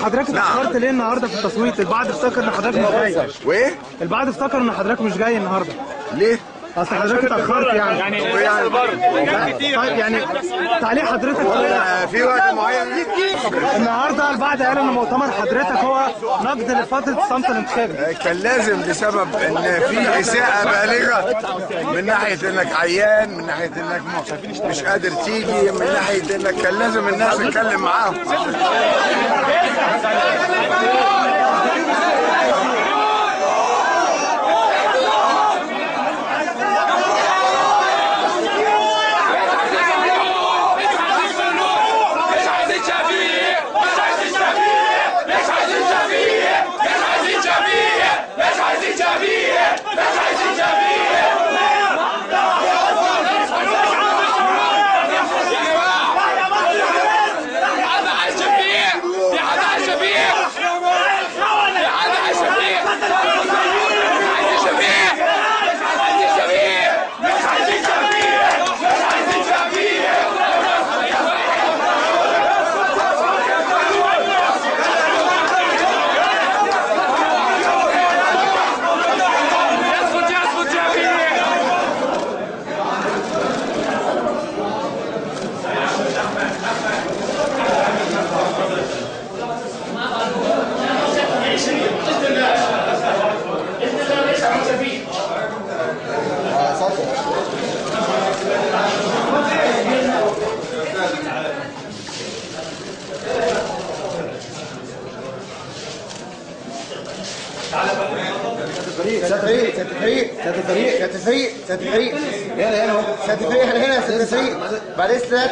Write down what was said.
حضرتك اتأخرت ليه النهارده في التصويت؟ البعض افتكر ان حضرتك مش جاي. وايه؟ البعض افتكر ان حضرتك مش جاي النهارده. ليه؟ اصل حضرتك اتأخرت يعني طيب يعني تعليق حضرتك في وقت معين النهارده البعض قال ان مؤتمر حضرتك هو نقد لفتره الصمت الانتخابي. كان لازم بسبب ان في اساءة بالغة من ناحية انك عيان، من ناحية انك مش قادر تيجي، من ناحية انك كان لازم الناس تتكلم معاهم. ساتفريق هنا بعد اذن